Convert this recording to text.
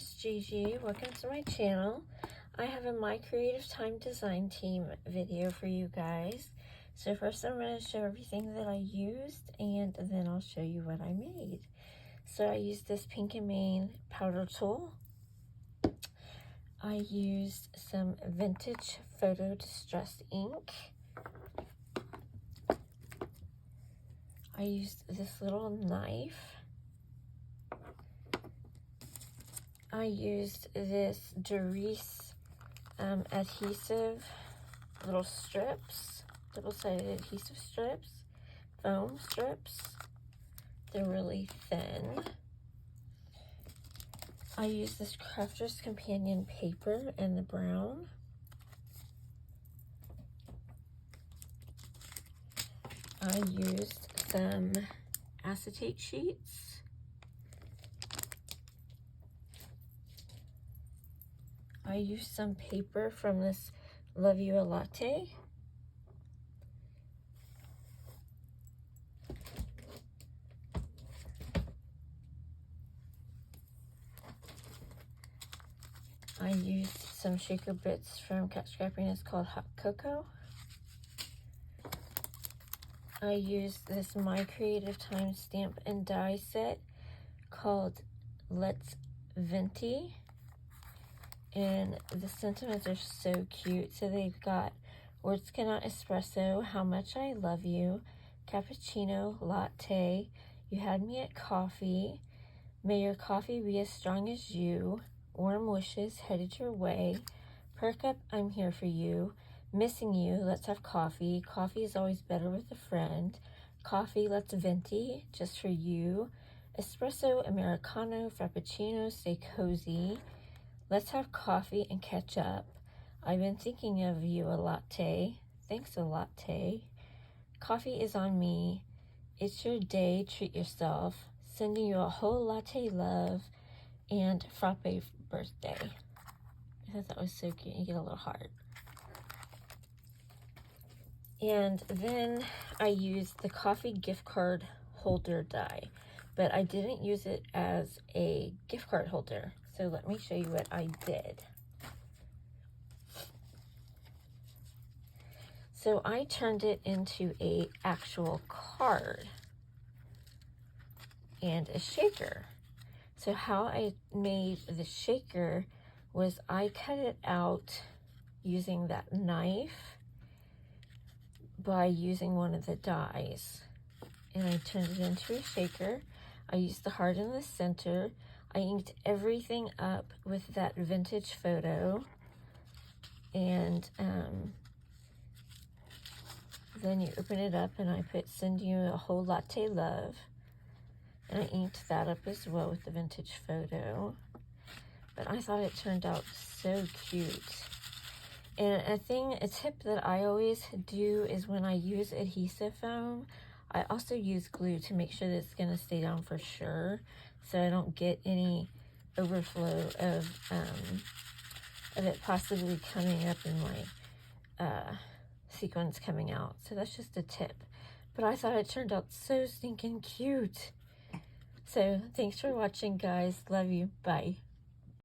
is Gigi. Welcome to my channel. I have a My Creative Time design team video for you guys. So first I'm going to show everything that I used, and then I'll show you what I made. So I used this Pink and Main powder tool. I used some vintage photo distress ink. I used this little knife. I used this Doris adhesive little strips, double-sided adhesive strips, foam strips. They're really thin. I used this Crafter's Companion paper in the brown. I used some acetate sheets. I used some paper from this Love You a Latte. I used some shaker bits from Cat Scrapping. It's called Hot Cocoa. I used this My Creative Time stamp and die set called Let's Venti. And the sentiments are so cute. So they've got Words Cannot Espresso, How Much I Love You, Cappuccino, Latte, You Had Me at Coffee, May Your Coffee Be as Strong as You, Warm Wishes, Headed Your Way, Perk Up, I'm Here for You, Missing You, Let's Have Coffee, Coffee is Always Better with a Friend, Coffee, Let's Venti, Just for You, Espresso, Americano, Frappuccino, Stay Cozy, Let's Have Coffee and Catch Up, I've Been Thinking of You a Latte, Thanks a Latte, Coffee is on Me, It's Your Day, Treat Yourself, Sending You a Whole Latte Love, and Frappe Birthday. I thought that was so cute. You get a little heart. And then I used the coffee gift card holder die, but I didn't use it as a gift card holder. So let me show you what I did. So I turned it into a actual card and a shaker. So how I made the shaker was I cut it out using that knife by using one of the dies. And I turned it into a shaker. I used the heart in the center. I inked everything up with that vintage photo. And then you open it up and I put Send You a Whole Latte Love. And I inked that up as well with the vintage photo. But I thought it turned out so cute. And a tip that I always do is when I use adhesive foam, I also use glue to make sure that it's going to stay down for sure, so I don't get any overflow of it possibly coming up in my sequins coming out. So that's just a tip. But I thought it turned out so stinking cute. So thanks for watching, guys. Love you. Bye.